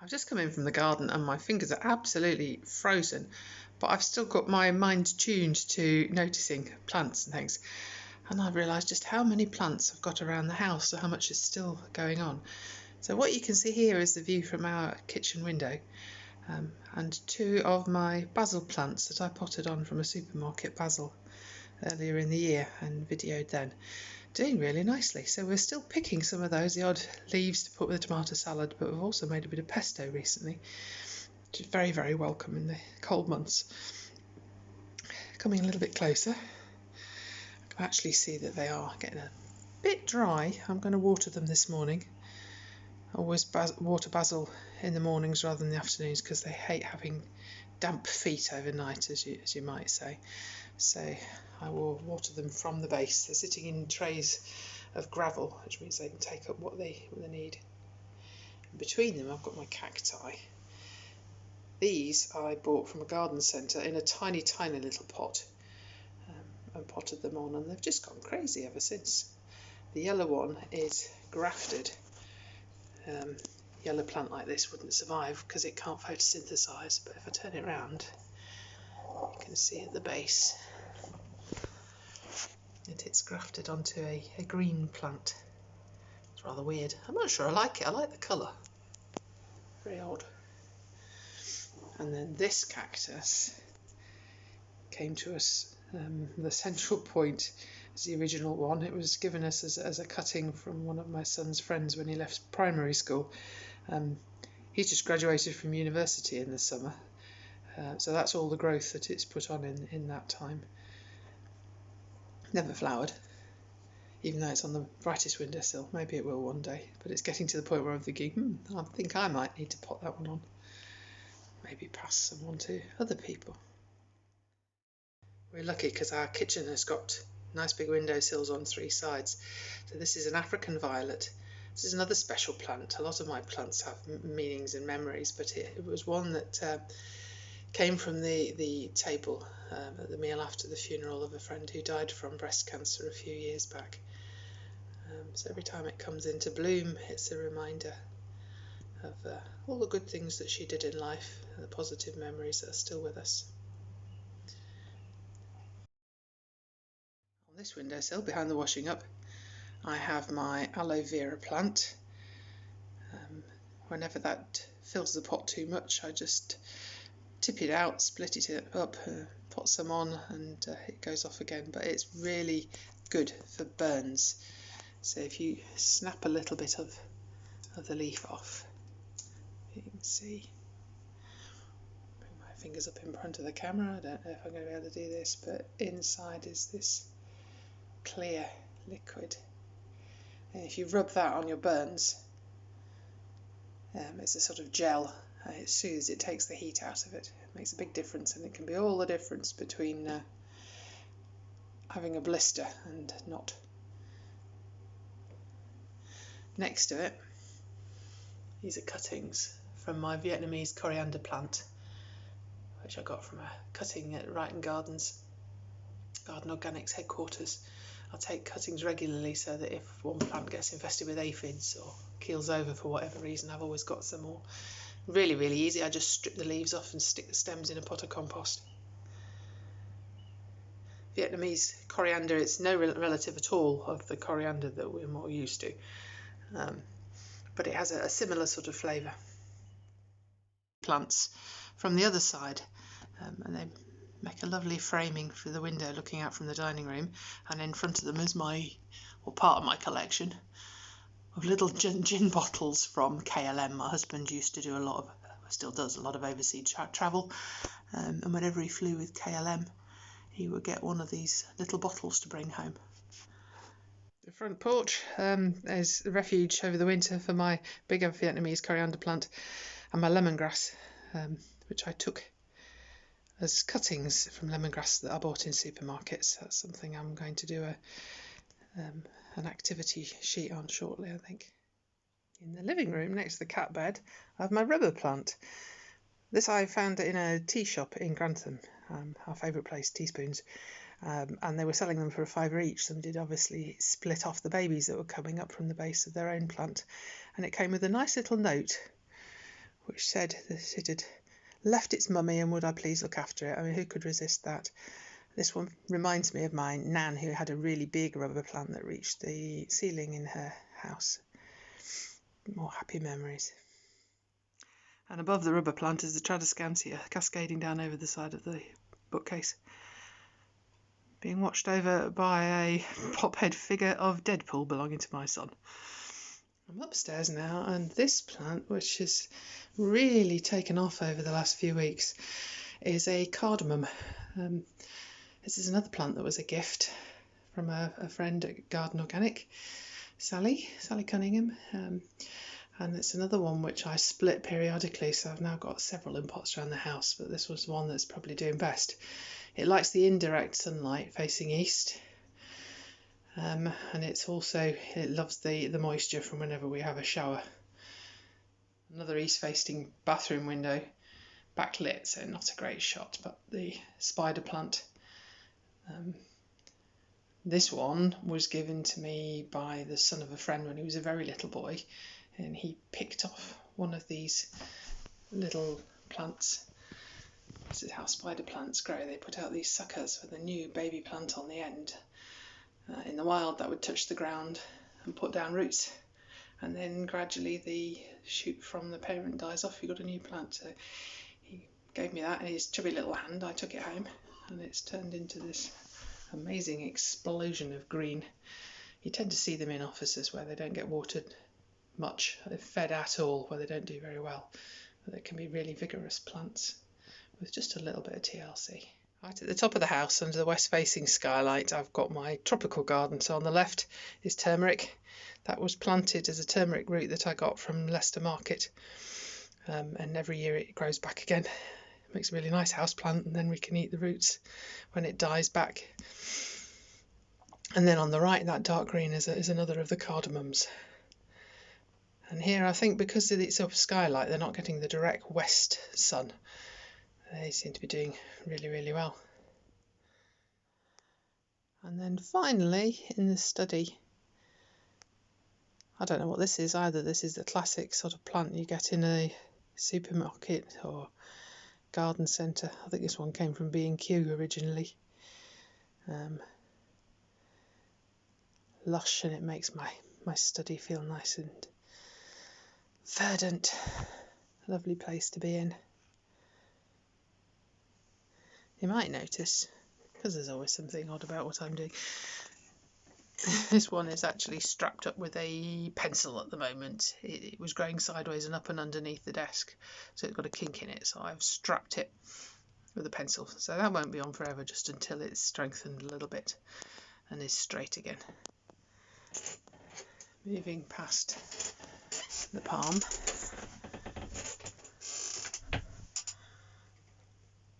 I've just come in from the garden and my fingers are absolutely frozen, but I've still got my mind tuned to noticing plants and things. And I've realised just how many plants I've got around the house, so how much is still going on. So what you can see here is the view from our kitchen window, and two of my basil plants that I potted on from a supermarket basil earlier in the year and videoed then, doing really nicely. So we're still picking some of those, the odd leaves to put with a tomato salad, but we've also made a bit of pesto recently, which is very, very welcome in the cold months. Coming a little bit closer, I can actually see that they are getting a bit dry. I'm going to water them this morning. I always water basil in the mornings rather than the afternoons because they hate having damp feet overnight, as you might say. So I will water them from the base. They're sitting in trays of gravel, which means they can take up what they need. And between them I've got my cacti. These I bought from a garden centre in a tiny, tiny little pot, and potted them on, and they've just gone crazy ever since. The yellow one is grafted. Yellow plant like this wouldn't survive because it can't photosynthesize, but if I turn it around, you can see at the base that it's grafted onto a green plant. It's rather weird. I'm not sure I like it. I like the colour. Very odd. And then this cactus came to us, the central point is the original one. It was given us as a cutting from one of my son's friends when he left primary school. He's just graduated from university in the summer, so that's all the growth that it's put on in that time. Never flowered, even though it's on the brightest windowsill. Maybe it will one day, but it's getting to the point where I'm thinking, I think I might need to pot that one on. Maybe pass some on to other people. We're lucky because our kitchen has got nice big windowsills on three sides. So this is an African violet. This is another special plant. A lot of my plants have meanings and memories, but it was one that came from the table at the meal after the funeral of a friend who died from breast cancer a few years back. So every time it comes into bloom, it's a reminder of all the good things that she did in life, and the positive memories that are still with us. On this windowsill, behind the washing up, I have my aloe vera plant. Whenever that fills the pot too much, I just tip it out, split it up, pot some on, and it goes off again. But it's really good for burns. So if you snap a little bit of the leaf off, you can see. Bring my fingers up in front of the camera. I don't know if I'm going to be able to do this, but inside is this clear liquid. And if you rub that on your burns, it's a sort of gel. It soothes, it takes the heat out of it. It makes a big difference, and it can be all the difference between having a blister and not. Next to it, these are cuttings from my Vietnamese coriander plant, which I got from a cutting at Wrighton Gardens, Garden Organics headquarters. I'll take cuttings regularly so that if one plant gets infested with aphids or keels over for whatever reason, I've always got some more. Really, really easy. I just strip the leaves off and stick the stems in a pot of compost. Vietnamese coriander, it's no relative at all of the coriander that we're more used to, but it has a similar sort of flavour. Plants from the other side, and they make a lovely framing for the window looking out from the dining room, and in front of them is part of my collection of little gin bottles from KLM. My husband used to do still does a lot of overseas travel, and whenever he flew with KLM, he would get one of these little bottles to bring home. The front porch is a refuge over the winter for my bigger Vietnamese coriander plant and my lemongrass, which I took as cuttings from lemongrass that I bought in supermarkets. That's something I'm going to do an activity sheet on shortly, I think. In the living room next to the cat bed, I have my rubber plant. This I found in a tea shop in Grantham, our favourite place, Teaspoons, and they were selling them for $5 each. Somebody did obviously split off the babies that were coming up from the base of their own plant, and it came with a nice little note which said that it had left its mummy and would I please look after it. I mean, who could resist that? This one reminds me of my nan, who had a really big rubber plant that reached the ceiling in her house. More happy memories. And above the rubber plant is the Tradescantia cascading down over the side of the bookcase, being watched over by a pop-head figure of Deadpool belonging to my son. I'm upstairs now, and this plant, which has really taken off over the last few weeks, is a cardamom. This is another plant that was a gift from a friend at Garden Organic, Sally Cunningham, and it's another one which I split periodically, so I've now got several in pots around the house, but this was one that's probably doing best. It likes the indirect sunlight facing east, and it loves the moisture from whenever we have a shower. Another east-facing bathroom window, backlit, so not a great shot, but the spider plant. This one was given to me by the son of a friend when he was a very little boy, and he picked off one of these little plants. This is how spider plants grow. They put out these suckers with a new baby plant on the end. In the wild, that would touch the ground and put down roots, and then gradually the shoot from the parent dies off. You got a new plant. So he gave me that in his chubby little hand. I took it home, and it's turned into this amazing explosion of green. You tend to see them in offices where they don't get watered much, they're fed at all, where they don't do very well. But they can be really vigorous plants with just a little bit of TLC. Right at the top of the house, under the west-facing skylight, I've got my tropical garden. So on the left is turmeric. That was planted as a turmeric root that I got from Leicester Market, and every year it grows back again. It makes a really nice house plant, and then we can eat the roots when it dies back. And then on the right, that dark green is another of the cardamoms. And here, I think because it's up skylight, they're not getting the direct west sun. They seem to be doing really, really well. And then finally, in the study, I don't know what this is either. This is the classic sort of plant you get in a supermarket or garden centre. I think this one came from B&Q originally. Lush, and it makes my study feel nice and verdant. Lovely place to be in. You might notice, because there's always something odd about what I'm doing, this one is actually strapped up with a pencil at the moment. It was growing sideways and up and underneath the desk, so it's got a kink in it, so I've strapped it with a pencil. So that won't be on forever, just until it's strengthened a little bit and is straight again. Moving past the palm.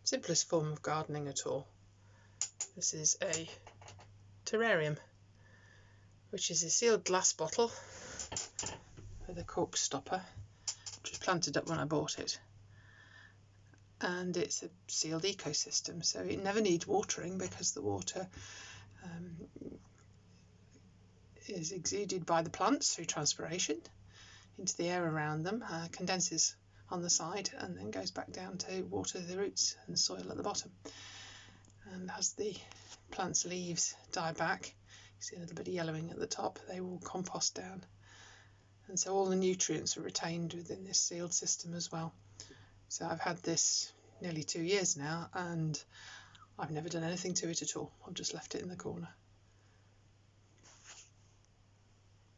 Simplest form of gardening at all. This is a terrarium, which is a sealed glass bottle with a cork stopper, which was planted up when I bought it. And it's a sealed ecosystem, so it never needs watering because the water is exuded by the plants through transpiration into the air around them, condenses on the side, and then goes back down to water the roots and soil at the bottom. And as the plant's leaves die back, you see a little bit of yellowing at the top, they will compost down. And so all the nutrients are retained within this sealed system as well. So I've had this nearly 2 years now, and I've never done anything to it at all. I've just left it in the corner.